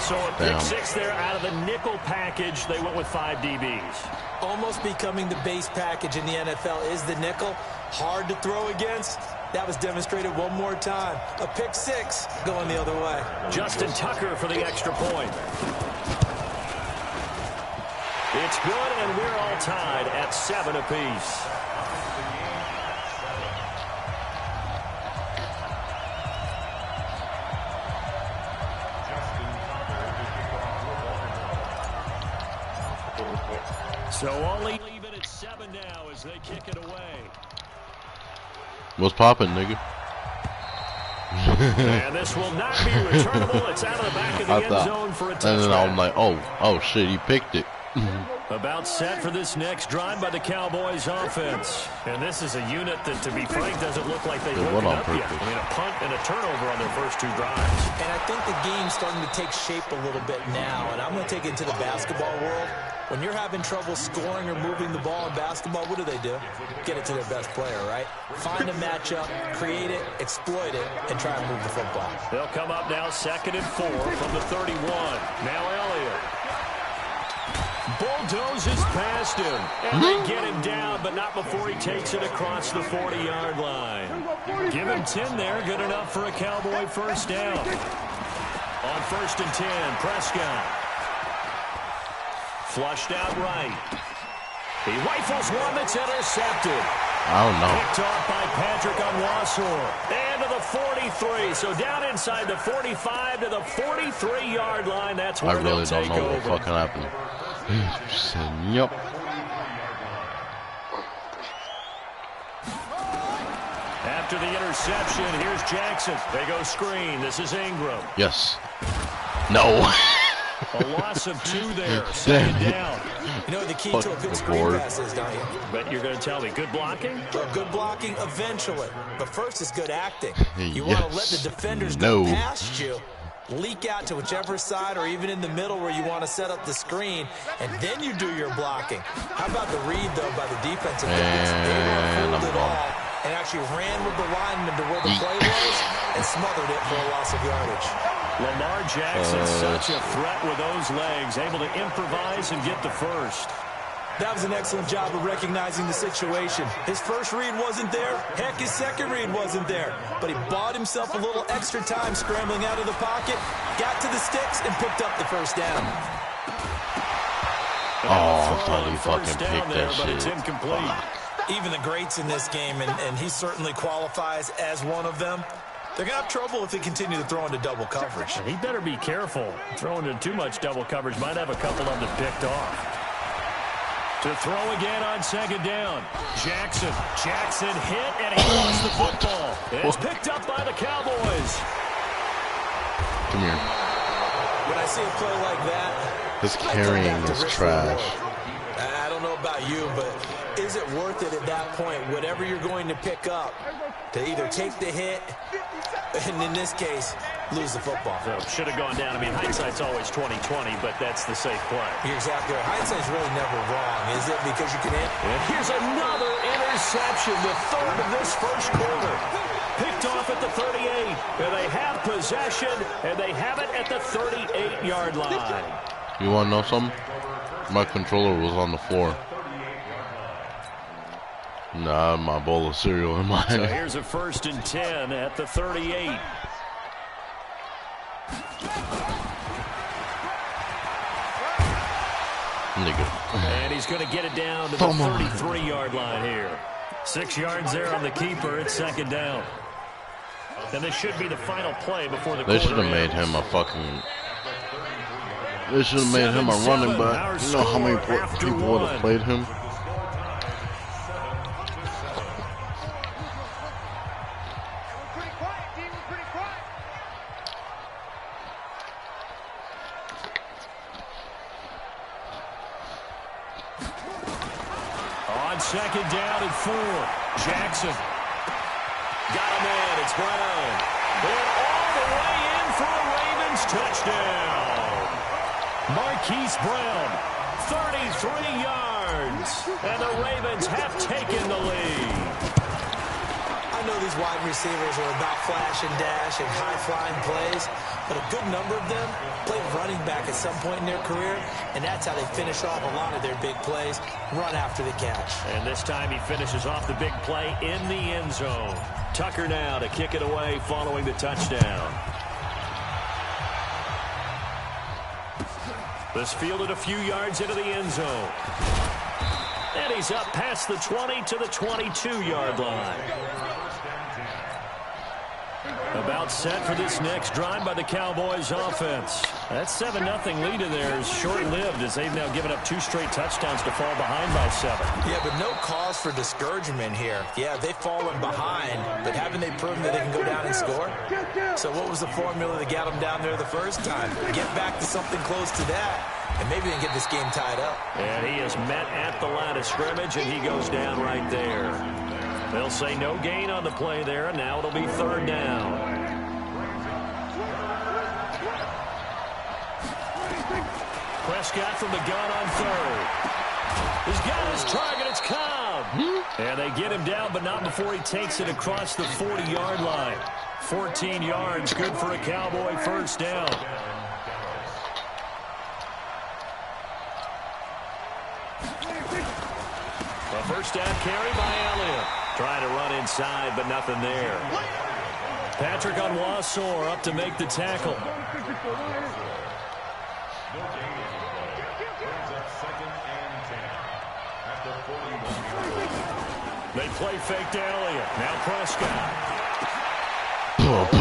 So a pick six there out of the nickel package. They went with 5 DBs. Almost becoming the base package in the NFL is the nickel. Hard to throw against. That was demonstrated one more time. A pick six going the other way. Justin Tucker for the extra point. It's good, and we're all tied at 7 apiece. So only leave it at 7 now as they kick it away. What's poppin', nigga? And this will not be returnable. It's out of the back of the end zone for a touchdown. And then I'm like, oh shit, he picked it. About set for this next drive by the Cowboys offense. And this is a unit that, to be frank, doesn't look like they've woken up yet. I mean, a punt and a turnover on their first 2 drives. And I think the game's starting to take shape a little bit now. And I'm going to take it to the basketball world. When you're having trouble scoring or moving the ball in basketball, what do? Get it to their best player, right? Find a matchup, create it, exploit it, and try and move the football. They'll come up now 2nd and 4 from the 31. Now Elliott. Bulldozes past him, and they get him down, but not before he takes it across the 40-yard line. Give him 10 there, good enough for a Cowboy first down. On 1st and 10, Prescott. Flushed out right. He rifles one that's intercepted. I don't know. Picked off by Patrick Onwuasor. And to the 43. So down inside the 45 to the 43-yard line. That's where they'll take over. I really don't know what fucking happened. Yep. After the interception, here's Jackson. They go screen. This is Ingram. Yes. No. A loss of 2 there. 2nd down. You know what the key to a good screen pass is, don't you? But you're going to tell me, good blocking? Well, good blocking eventually. But first is good acting. You want to let the defenders go past you, leak out to whichever side or even in the middle where you want to set up the screen, and then you do your blocking. How about the read, though, by the defensive guys? They were it all and actually ran with the lineman to where the play was and smothered it for a loss of yardage. Lamar Jackson, such a threat with those legs, able to improvise and get the first. That was an excellent job of recognizing the situation. His first read wasn't there. Heck, his second read wasn't there. But he bought himself a little extra time scrambling out of the pocket, got to the sticks, and picked up the first down. Oh, I thought he fucking picked that shit. But it's incomplete. Even the greats in this game, and he certainly qualifies as one of them, they're going to have trouble if they continue to throw into double coverage. He better be careful. Throwing into too much double coverage might have a couple of them picked off. To throw again on 2nd down. Jackson hit, and he lost the football. It's picked up by the Cowboys. Come here. When I see a play like that, this carrying is trash. I don't know about you, but is it worth it at that point, whatever you're going to pick up, to either take the hit, and in this case, lose the football? So should have gone down. I mean, hindsight's always 20/20, but that's the safe play. You're exactly right. Hindsight's really never wrong, is it? Because you can hit. And here's another interception, the 3rd of this first quarter. Picked off at the 38, and they have possession, and they have it at the 38-yard line. You want to know something? My controller was on the floor. Nah, my bowl of cereal in my hand. So here's a 1st and 10 at the 38. And he's going to get it down to the 33-yard line here. 6 yards there on the keeper. It's 2nd down. And this should be the final play before the quarter. They should have made him a fucking... They should have made him a running back. You know how many people would have played him? second down and 4. Jackson. Got a man. It's Brown. And all the way in for a Ravens touchdown. Marquise Brown, 33 yards. And the Ravens have taken the lead. I know these wide receivers are about flash and dash and high-flying plays, but a good number of them played running back at some point in their career, and that's how they finish off a lot of their big plays, run after the catch. And this time he finishes off the big play in the end zone. Tucker now to kick it away following the touchdown. This fielded a few yards into the end zone. And he's up past the 20 to the 22-yard line. About set for this next drive by the Cowboys offense. That 7-0 lead in there is short-lived as they've now given up 2 straight touchdowns to fall behind by 7. Yeah, but no cause for discouragement here. Yeah, they've fallen behind, but haven't they proven that they can go down and score? So what was the formula that got them down there the first time? Get back to something close to that, and maybe they can get this game tied up. And he is met at the line of scrimmage, and he goes down right there. They'll say no gain on the play there, and now it'll be 3rd down. Prescott from the gun on 3rd. He's got his target. It's Cobb. And they get him down, but not before he takes it across the 40-yard line. 14 yards, good for a Cowboy first down. A first down carry by Elliott. Trying to run inside, but nothing there. Patrick on Wassor up to make the tackle. They play fake to Elliott. Now Prescott.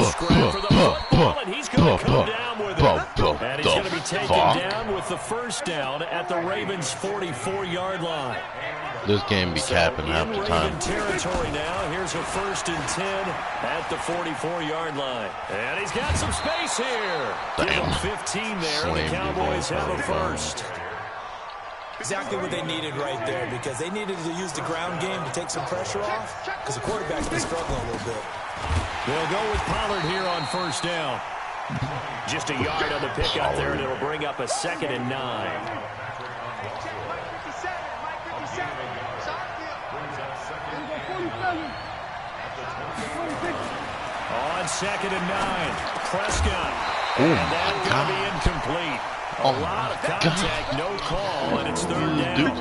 Scram for the football, and he's going to come down with it. And he's going to be taken down with the first down at the Ravens' 44-yard line. This game be capping half the time. Raven territory now. Here's a 1st and 10 at the 44-yard line. And he's got some space here. Give him 15 there, and the Cowboys have a first. Exactly what they needed right there, because they needed to use the ground game to take some pressure off, because the quarterback's been struggling a little bit. They'll go with Pollard here on first down. Just a yard on the pick out there, and it'll bring up a 2nd and 9. On 2nd and 9, Prescott. And that's going to be incomplete. A lot of contact, no call, and it's 3rd down.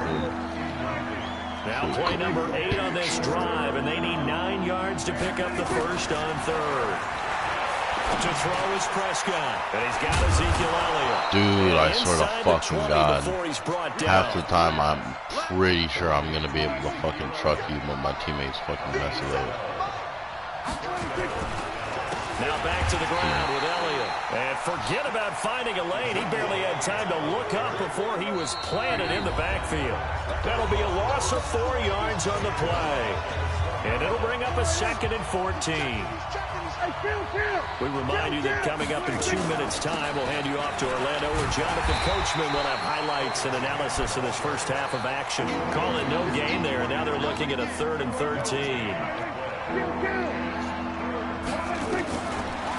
Now play number 8 on this drive, and they need 9 yards to pick up the first on 3rd. To throw is Prescott, and he's got Ezekiel Elliott. Dude, I swear to fucking God. Half the time, I'm pretty sure I'm going to be able to fucking truck you, but my teammates fucking mess it up. Now back to the ground with Elliott. And forget about finding a lane. He barely had time to look up before he was planted in the backfield. That'll be a loss of 4 yards on the play. And it'll bring up a 2nd and 14. We remind you that coming up in 2 minutes' time, we'll hand you off to Orlando, where Jonathan Coachman will have highlights and analysis of this first half of action. Call it no gain there, and now they're looking at a 3rd and 13.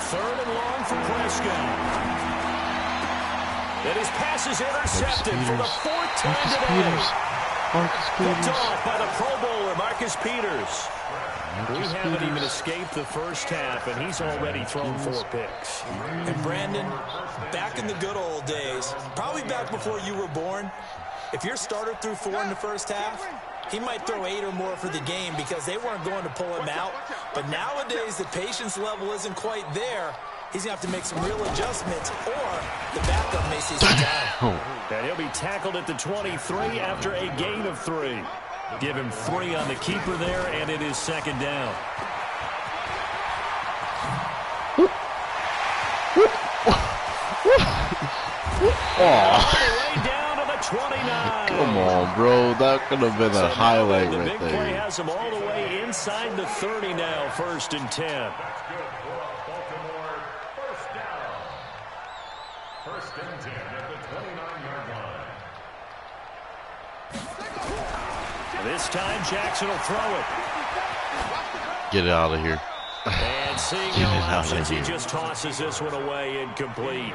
3rd and long for Prescott. And his pass is intercepted for the 4th time today. Picked off by the Pro Bowler, Marcus Peters. We haven't even escaped the first half, and he's already thrown 4 picks. And Brandon, back in the good old days, probably back before you were born, if your starter threw 4 in the first half, he might throw 8 or more for the game because they weren't going to pull him out. But nowadays, the patience level isn't quite there. He's going to have to make some real adjustments, or the backup may see some time. And he'll be tackled at the 23 after a gain of 3. Give him 3 on the keeper there, and it is 2nd down. All the way down to the 29. Come on, bro. That could have been a highlight right there. The big play has him all the way inside the 30 now, 1st and 10. First and 10 at the 29-yard line. This time Jackson will throw it. Get it out of here. And seeing no options, he just tosses this one away, incomplete.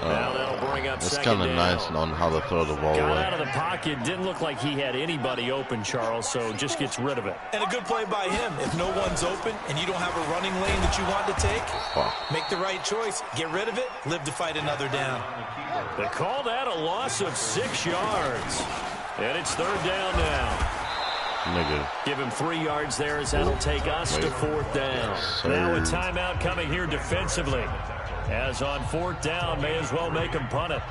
Now that'll bring up it's second kind of nice on how to throw the ball Got away. out of the pocket. Didn't look like he had anybody open, Charles, so just gets rid of it. And a good play by him. If no one's open and you don't have a running lane that you want to take, make the right choice. Get rid of it. Live to fight another down. They call that a loss of 6 yards. And it's third down now. Nigga. Give him 3 yards there as that'll take us to fourth down. Now a timeout coming here defensively. As on fourth down, may as well make him punt it.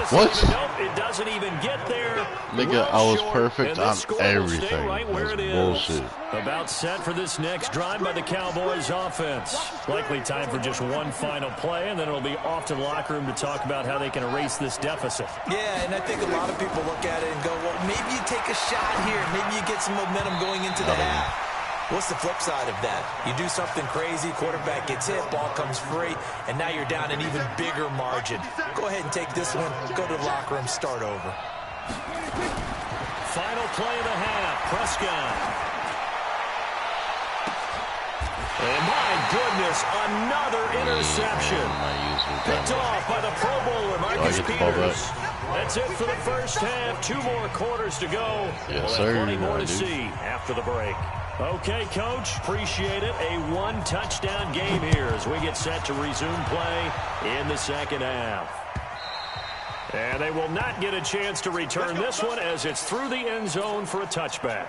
What? Nope, it doesn't even get there. Nigga, I was perfect on everything. Right where That's it bullshit. About set for this next drive by the Cowboys offense. Likely time for just one final play, and then it'll be off to the locker room to talk about how they can erase this deficit. Yeah, and I think a lot of people look at it and go, well, maybe you take a shot here. Maybe you get some momentum going into the half. What's the flip side of that? You do something crazy, quarterback gets hit, ball comes free, and now you're down an even bigger margin. Go ahead and take this one, go to the locker room, start over. Final play of the half, Prescott. And my goodness, another interception. Picked off by the Pro Bowler, Marcus Peters. That's it for the first half. 2 more quarters to go. Yes, we'll have sir. plenty more to see after the break. Okay, Coach, appreciate it. A 1-touchdown game here as we get set to resume play in the second half. And they will not get a chance to return this one as it's through the end zone for a touchback.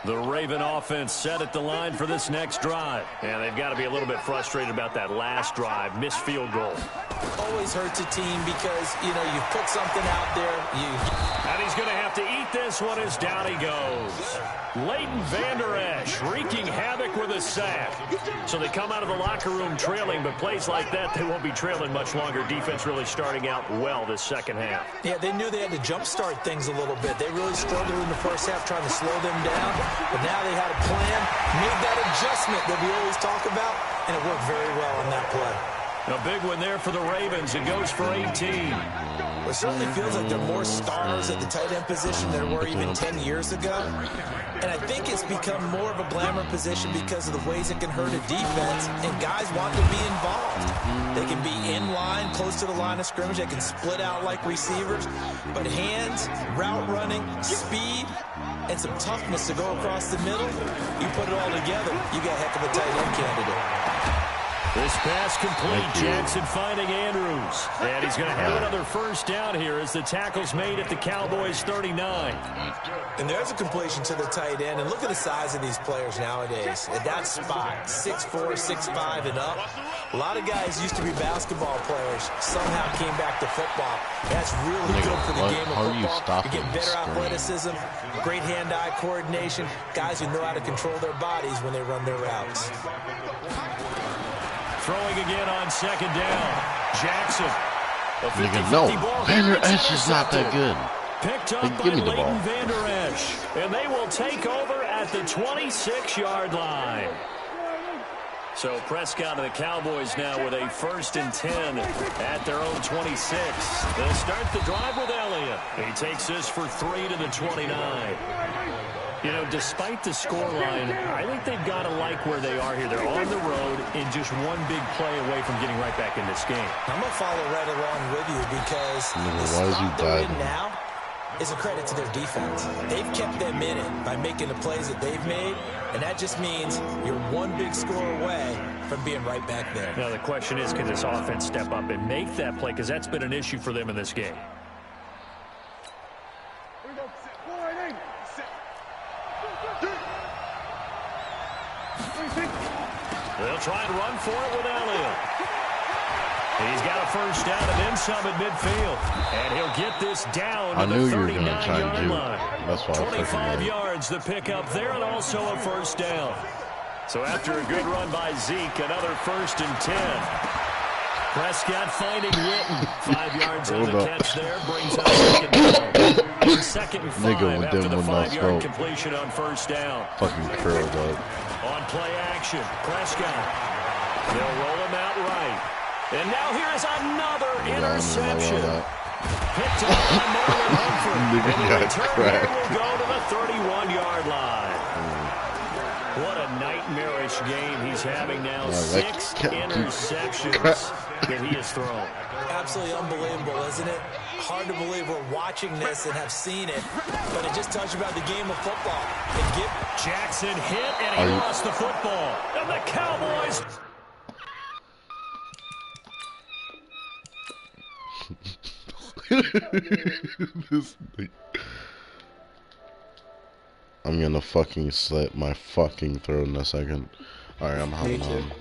The Raven offense set at the line for this next drive. And they've got to be a little bit frustrated about that last drive, missed field goal. Always hurts a team because, you know, you put something out there. And he's going to have to eat this one as down he goes. Leighton Vander Esch wreaking havoc with a sack. So they come out of the locker room trailing, but plays like that, they won't be trailing much longer. Defense really starting out well this second half. Yeah, they knew they had to jumpstart things a little bit. They really struggled in the first half trying to slow them down, but now they had a plan, made that adjustment that we always talk about, and it worked very well on that play. A big one there for the Ravens. It goes for 18. It certainly feels like there are more stars at the tight end position than there were even 10 years ago. And I think it's become more of a glamour position because of the ways it can hurt a defense, and guys want to be involved. They can be in line, close to the line of scrimmage. They can split out like receivers. But hands, route running, speed, and some toughness to go across the middle, you put it all together, you got a heck of a tight end candidate. This pass complete. Jackson finding Andrews. And he's going to have another first down here as the tackle's made at the Cowboys 39. And there's a completion to the tight end. And look at the size of these players nowadays. At that spot, 6'4", 6'5", and up. A lot of guys used to be basketball players. Somehow came back to football. That's really good for the game of football. You get better athleticism, great hand-eye coordination. Guys who know how to control their bodies when they run their routes. Throwing again on second down. Jackson. No, Vander Esch is not that good. Picked up by Leighton Vander Esch. And they will take over at the 26-yard line. So Prescott and the Cowboys now with a 1st and 10 at their own 26. They'll start the drive with Elliott. He takes this for 3 to the 29. You know, despite the scoreline, I think they've got to like where they are here. They're on the road and just one big play away from getting right back in this game. I'm going to follow right along with you because the spot they're in now is a credit to their defense. They've kept them in it by making the plays that they've made, and that just means you're one big score away from being right back there. Now, the question is, can this offense step up and make that play? Because that's been an issue for them in this game. They'll try and run for it with Elliott. He's got a first down and then some at midfield. And he'll get this down to the 39-yard line. That's why 25 yards the pickup there and also a first down. So after a good run by Zeke, another 1st and 10. Prescott finding Witten. 5 yards on the catch there. Brings up second down. And second and 5 Nigga after with the no 5-yard smoke. completion on first down. Fucking curled up. On play action, Prescott. They'll roll him out right. And now here is another interception. Picked up by Marlon Humphrey. Nigga And the got return cracked. here will go to the 31-yard line. What a nightmarish game he's having now. 6 interceptions that he has thrown. Absolutely unbelievable, isn't it? Hard to believe we're watching this and have seen it, but it just tells you about the game of football. Jackson hit, and he lost the football. And the Cowboys... I'm gonna fucking slit my fucking throat in a second. Alright, I'm hopping on.